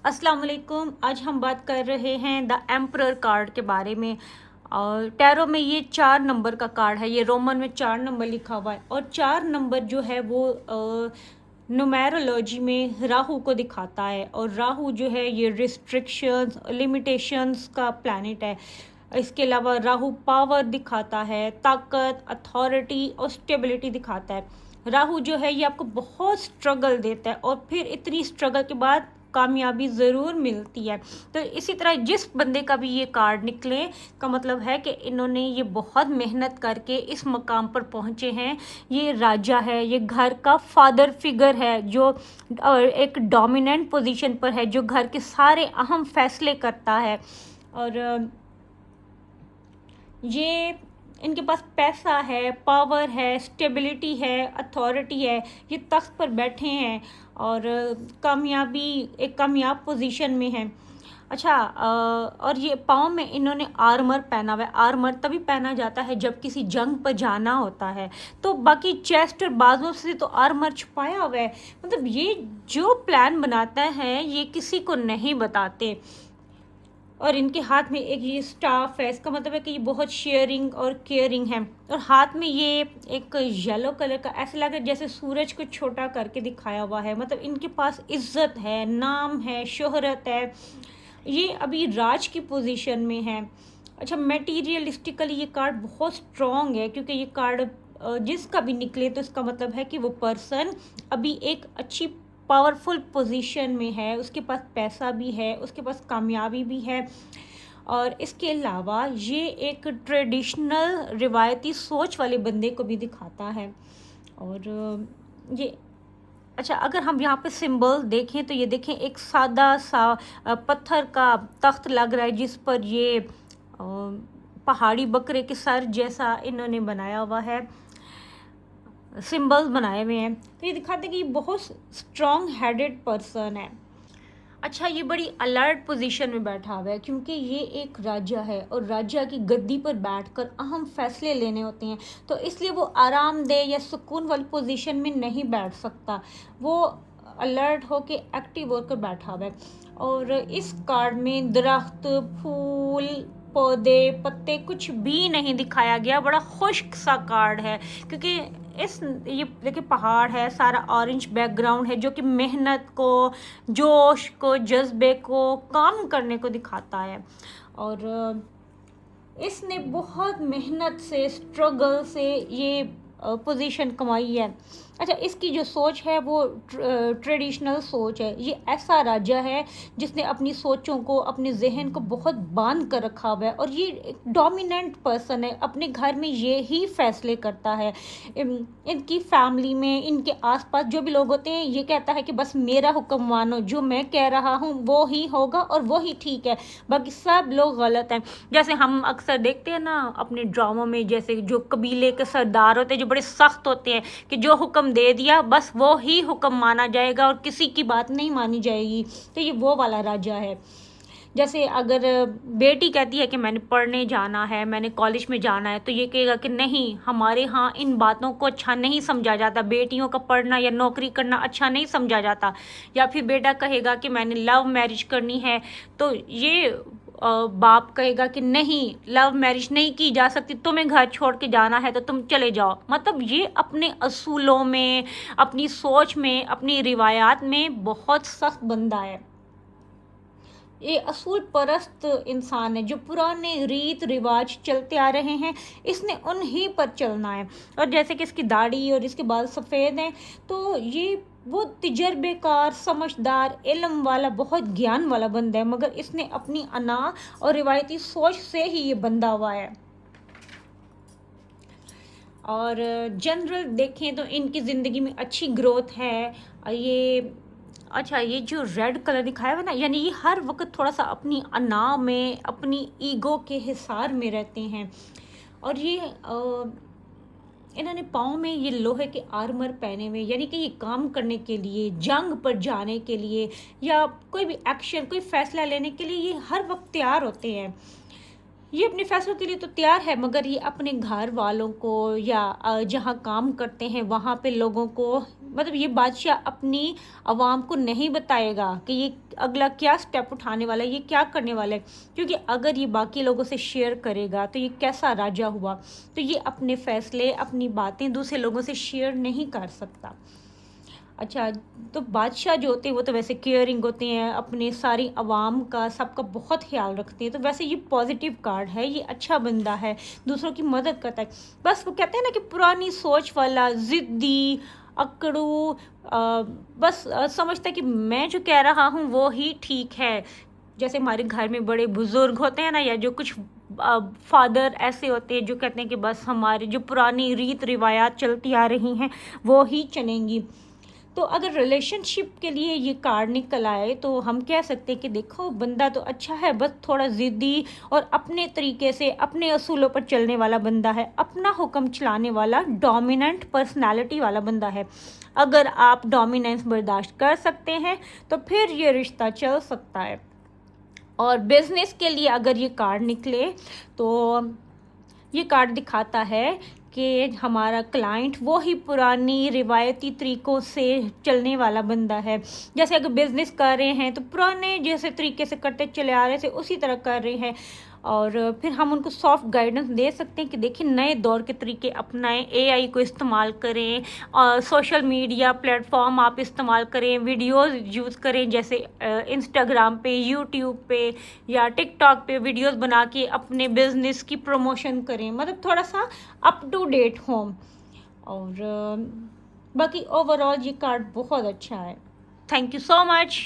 अस्सलाम वालेकुम। आज हम बात कर रहे हैं द एम्परर कार्ड के बारे में। और टैरो में ये 4 नंबर का कार्ड है। ये रोमन में 4 नंबर लिखा हुआ है और 4 नंबर जो है वो न्यूमेरोलॉजी में राहु को दिखाता है। और राहु जो है ये रिस्ट्रिक्शंस लिमिटेशंस का प्लैनेट है। इसके अलावा राहु पावर दिखाता है, ताकत, अथॉरिटी और स्टेबिलिटी दिखाता है। राहु जो है ये आपको बहुत स्ट्रगल देता है और फिर इतनी स्ट्रगल के बाद कामयाबी ज़रूर मिलती है। तो इसी तरह जिस बंदे का भी ये कार्ड निकले का मतलब है कि इन्होंने ये बहुत मेहनत करके इस मकाम पर पहुँचे हैं। ये राजा है, ये घर का फादर फिगर है जो एक डोमिनेंट पोजीशन पर है, जो घर के सारे अहम फैसले करता है। और ये इनके पास पैसा है, पावर है, स्टेबिलिटी है, अथॉरिटी है। ये तख्त पर बैठे हैं और कामयाबी एक कामयाब पोजीशन में है। अच्छा, और ये पाँव में इन्होंने आर्मर पहना हुआ है। आर्मर तभी पहना जाता है जब किसी जंग पर जाना होता है। तो बाकी चेस्ट और बाजू से तो आर्मर छुपाया हुआ है। मतलब ये जो प्लान बनाता है ये किसी को नहीं बताते। और इनके हाथ में एक ये स्टाफ है, इसका मतलब है कि ये बहुत शेयरिंग और केयरिंग है। और हाथ में ये एक येलो कलर का ऐसा लग रहा है जैसे सूरज को छोटा करके दिखाया हुआ है। मतलब इनके पास इज्जत है, नाम है, शोहरत है। ये अभी राज की पोजीशन में है। अच्छा, मटेरियलिस्टिकली ये कार्ड बहुत स्ट्रॉन्ग है क्योंकि ये कार्ड जिसका भी निकले तो इसका मतलब है कि वो पर्सन अभी एक अच्छी पावरफुल पोजीशन में है, उसके पास पैसा भी है, उसके पास कामयाबी भी है। और इसके अलावा ये एक ट्रेडिशनल रिवायती सोच वाले बंदे को भी दिखाता है। और ये अच्छा, अगर हम यहाँ पे सिंबल देखें तो ये देखें एक सादा सा पत्थर का तख्त लग रहा है जिस पर ये पहाड़ी बकरे के सर जैसा इन्होंने बनाया हुआ है, सिंबल्स बनाए हुए हैं। तो ये दिखाते हैं कि ये बहुत स्ट्रॉन्ग हेडेड पर्सन है। अच्छा, ये बड़ी अलर्ट पोजीशन में बैठा हुआ है क्योंकि ये एक राजा है और राजा की गद्दी पर बैठकर अहम फैसले लेने होते हैं। तो इसलिए वो आरामदेह या सुकून वाली पोजीशन में नहीं बैठ सकता। वो अलर्ट होके एक्टिव होकर बैठा हुआ है। और इस कार्ड में दरख्त, फूल, पौधे, पत्ते कुछ भी नहीं दिखाया गया। बड़ा खुश्क सा कार्ड है क्योंकि इस ये देखिए पहाड़ है, सारा ऑरेंज बैकग्राउंड है जो कि मेहनत को, जोश को, जज्बे को, काम करने को दिखाता है। और इसने बहुत मेहनत से, स्ट्रगल से ये पोजीशन कमाई है। अच्छा, इसकी जो सोच है वो ट्रेडिशनल सोच है। ये ऐसा राजा है जिसने अपनी सोचों को, अपने जहन को बहुत बांध कर रखा हुआ है और ये एक डोमिनेंट पर्सन है। अपने घर में ये ही फैसले करता है। इनकी फैमिली में, इनके आसपास जो भी लोग होते हैं, ये कहता है कि बस मेरा हुक्म मानो, जो मैं कह रहा हूँ वो ही होगा और वो ही ठीक है, बाकी सब लोग गलत हैं। जैसे हम अक्सर देखते हैं ना अपने ड्रामों में, जैसे जो कबीले के सरदार होते हैं जो बड़े सख्त होते हैं कि जो हुक्म दे दिया बस वो ही हुक्म माना जाएगा और किसी की बात नहीं मानी जाएगी। तो ये वो वाला राजा है। जैसे अगर बेटी कहती है कि मैंने पढ़ने जाना है, मैंने कॉलेज में जाना है, तो ये कहेगा कि नहीं, हमारे यहाँ इन बातों को अच्छा नहीं समझा जाता, बेटियों का पढ़ना या नौकरी करना अच्छा नहीं समझा जाता। या फिर बेटा कहेगा कि मैंने लव मैरिज करनी है, तो ये बाप कहेगा कि नहीं, लव मैरिज नहीं की जा सकती, तुम्हें घर छोड़ के जाना है तो तुम चले जाओ। मतलब ये अपने असूलों में, अपनी सोच में, अपनी रिवायात में बहुत सख्त बंदा है। ये असूल परस्त इंसान है जो पुराने रीत रिवाज चलते आ रहे हैं, इसने उन्हीं पर चलना है। और जैसे कि इसकी दाढ़ी और इसके बाल सफ़ेद हैं, तो ये वो तजर्बेकार, समझदार, इल्म वाला, बहुत ज्ञान वाला बंदा है, मगर इसने अपनी अना और रिवायती सोच से ही ये बंधा हुआ है। और जनरल देखें तो इनकी ज़िंदगी में अच्छी ग्रोथ है। ये अच्छा, ये जो रेड कलर दिखाया हुआ है ना, यानी ये हर वक्त थोड़ा सा अपनी अना में, अपनी ईगो के हिसार में रहते हैं। और ये इन्होंने पाँव में ये लोहे के आर्मर पहने हुए, यानी कि ये काम करने के लिए, जंग पर जाने के लिए या कोई भी एक्शन, कोई फैसला लेने के लिए ये हर वक्त तैयार होते हैं। ये अपने फैसलों के लिए तो तैयार है, मगर ये अपने घर वालों को या जहाँ काम करते हैं वहाँ पे लोगों को, मतलब ये बादशाह अपनी आवाम को नहीं बताएगा कि ये अगला क्या स्टेप उठाने वाला है, ये क्या करने वाला है, क्योंकि अगर ये बाकी लोगों से शेयर करेगा तो ये कैसा राजा हुआ। तो ये अपने फैसले, अपनी बातें दूसरे लोगों से शेयर नहीं कर सकता। अच्छा, तो बादशाह जो होते हैं वो तो वैसे केयरिंग होते हैं, अपने सारी आवाम का, सबका बहुत ख्याल रखते हैं। तो वैसे ये पॉजिटिव कार्ड है, ये अच्छा बंदा है, दूसरों की मदद करता है। बस वो कहते हैं ना कि पुरानी सोच वाला, ज़िद्दी, अकड़ू, बस समझता है कि मैं जो कह रहा हूँ वो ही ठीक है। जैसे हमारे घर में बड़े बुजुर्ग होते हैं ना, या जो कुछ फादर ऐसे होते हैं जो कहते हैं कि बस हमारी जो पुरानी रीत रिवायात चलती आ रही हैं वो ही चलेंगी। तो अगर रिलेशनशिप के लिए ये कार्ड निकल आए तो हम कह सकते हैं कि देखो बंदा तो अच्छा है, बस थोड़ा ज़िद्दी और अपने तरीके से अपने असूलों पर चलने वाला बंदा है, अपना हुक्म चलाने वाला, डोमिनेंट पर्सनालिटी वाला बंदा है। अगर आप डोमिनेंस बर्दाश्त कर सकते हैं तो फिर ये रिश्ता चल सकता है। और बिज़नेस के लिए अगर ये कार्ड निकले तो ये कार्ड दिखाता है कि हमारा क्लाइंट वो ही पुरानी रिवायती तरीक़ों से चलने वाला बंदा है। जैसे अगर बिज़नेस कर रहे हैं तो पुराने जैसे तरीके से करते चले आ रहे थे उसी तरह कर रहे हैं, और फिर हम उनको सॉफ्ट गाइडेंस दे सकते हैं कि देखिए नए दौर के तरीके अपनाएं, एआई को इस्तेमाल करें, और सोशल मीडिया प्लेटफॉर्म आप इस्तेमाल करें, वीडियोस यूज़ करें, जैसे इंस्टाग्राम पे, यूट्यूब पे या टिकटॉक पे वीडियोस बना के अपने बिजनेस की प्रमोशन करें, मतलब थोड़ा सा अप टू डेट हों। और बाकी ओवरऑल ये कार्ड बहुत अच्छा है। Thank you so much.